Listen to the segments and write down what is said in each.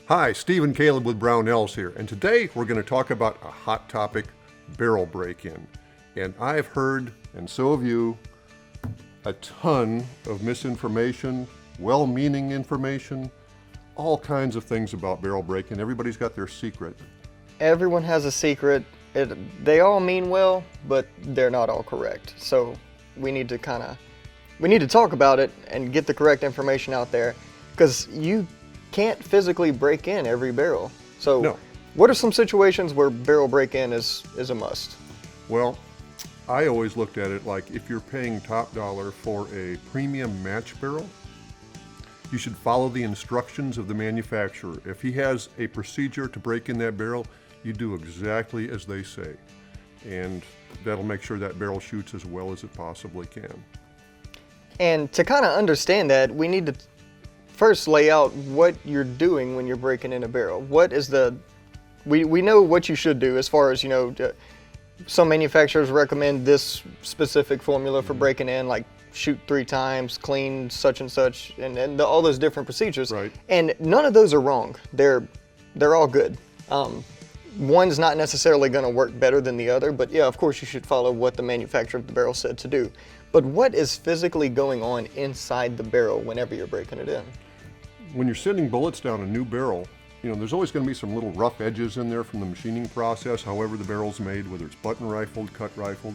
Hi, Steve and Caleb with Brownells here, and today we're going to talk about a hot topic, barrel break-in. And I've heard, and so have you, a ton of misinformation, well-meaning information, all kinds of things about barrel break-in. Everybody's got their secret. Everyone has a secret. They all mean well, but they're not all correct. So we need to talk about it and get the correct information out there, because you can't physically break in every barrel. So No. What are some situations where barrel break-in is a must? Well, I always looked at it like if you're paying top dollar for a premium match barrel, you should follow the instructions of the manufacturer. If he has a procedure to break in that barrel, you do exactly as they say. And that'll make sure that barrel shoots as well as it possibly can. And to kind of understand that, we need to first lay out what you're doing when you're breaking in a barrel. What is we know what you should do as far as, some manufacturers recommend this specific formula for breaking in, like shoot 3 times, clean such and such, and all those different procedures. Right. And none of those are wrong. They're all good. One's not necessarily going to work better than the other, but yeah, of course you should follow what the manufacturer of the barrel said to do. But what is physically going on inside the barrel whenever you're breaking it in? When you're sending bullets down a new barrel, there's always going to be some little rough edges in there from the machining process, however the barrel's made, whether it's button rifled, cut rifled.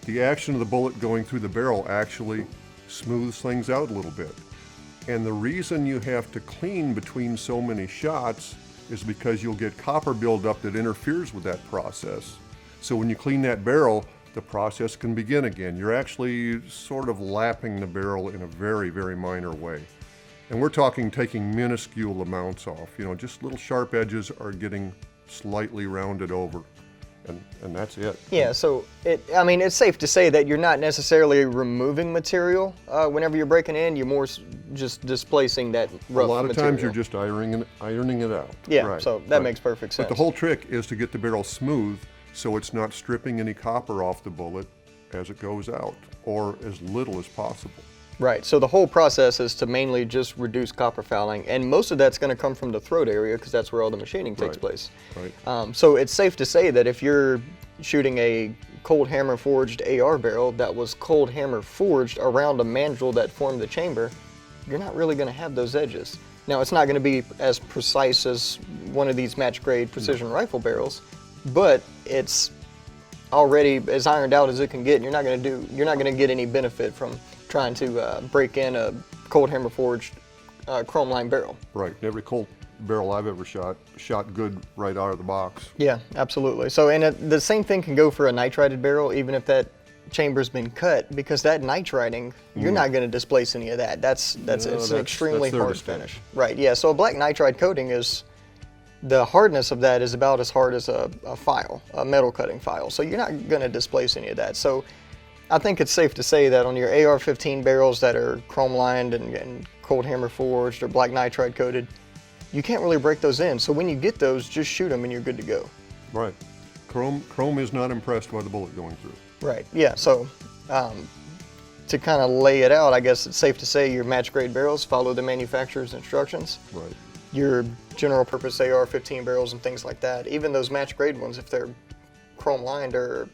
The action of the bullet going through the barrel actually smooths things out a little bit. And the reason you have to clean between so many shots is because you'll get copper buildup that interferes with that process. So when you clean that barrel, the process can begin again. You're actually sort of lapping the barrel in a very, very minor way. And we're talking taking minuscule amounts off. Just little sharp edges are getting slightly rounded over. And that's it. Yeah, so it's safe to say that you're not necessarily removing material whenever you're breaking in. You're more just displacing that rough material. A lot of times you're just ironing it out. Yeah, right, so that makes perfect sense. But the whole trick is to get the barrel smooth so it's not stripping any copper off the bullet as it goes out, or as little as possible. Right, so the whole process is to mainly just reduce copper fouling, and most of that's going to come from the throat area because that's where all the machining takes place. Right. So it's safe to say that if you're shooting a cold hammer forged AR barrel that was cold hammer forged around a mandrel that formed the chamber, you're not really going to have those edges. Now, it's not going to be as precise as one of these match grade precision rifle barrels, but it's already as ironed out as it can get, and you're not going to get any benefit from trying to break in a cold hammer forged chrome line barrel. Right. Every Colt barrel I've ever shot good right out of the box. Yeah, absolutely. So, and the same thing can go for a nitrided barrel, even if that chamber's been cut, because that nitriding, you're not going to displace any of that. It's an extremely harsh finish. Right. Yeah. So a black nitride coating the hardness of that is about as hard as a file, a metal cutting file. So you're not going to displace any of that. So I think it's safe to say that on your AR-15 barrels that are chrome lined and cold hammer forged or black nitride coated, you can't really break those in. So when you get those, just shoot them and you're good to go. Right. Chrome is not impressed by the bullet going through. Right. Yeah. So to kind of lay it out, I guess it's safe to say your match grade barrels follow the manufacturer's instructions. Right. Your general purpose AR-15 barrels and things like that, even those match grade ones, if they're chrome lined or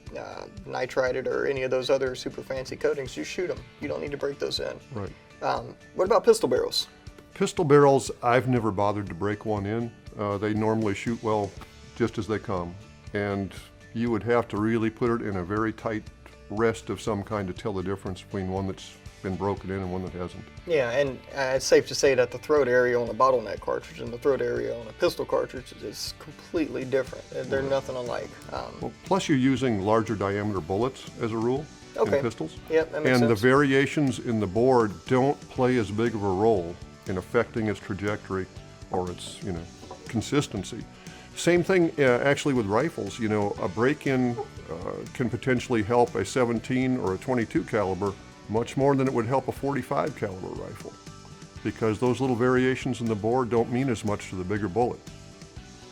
nitrided or any of those other super fancy coatings, you shoot them. You don't need to break those in. Right. What about pistol barrels? Pistol barrels, I've never bothered to break one in. They normally shoot well just as they come. And you would have to really put it in a very tight rest of some kind to tell the difference between one that's been broken in and one that hasn't. Yeah, and it's safe to say that the throat area on a bottleneck cartridge and the throat area on a pistol cartridge is completely different. They're nothing alike. Well, plus you're using larger diameter bullets as a rule in pistols. Yep, that makes sense. And the variations in the board don't play as big of a role in affecting its trajectory or its consistency. Same thing actually with rifles. A break-in can potentially help a 17 or a 22 caliber much more than it would help a 45 caliber rifle, because those little variations in the board don't mean as much to the bigger bullet.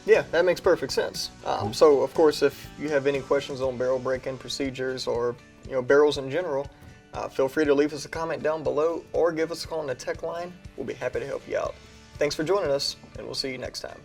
Yeah, that makes perfect sense. So of course, if you have any questions on barrel break-in procedures or barrels in general, feel free to leave us a comment down below or give us a call on the tech line. We'll be happy to help you out. Thanks for joining us, and we'll see you next time.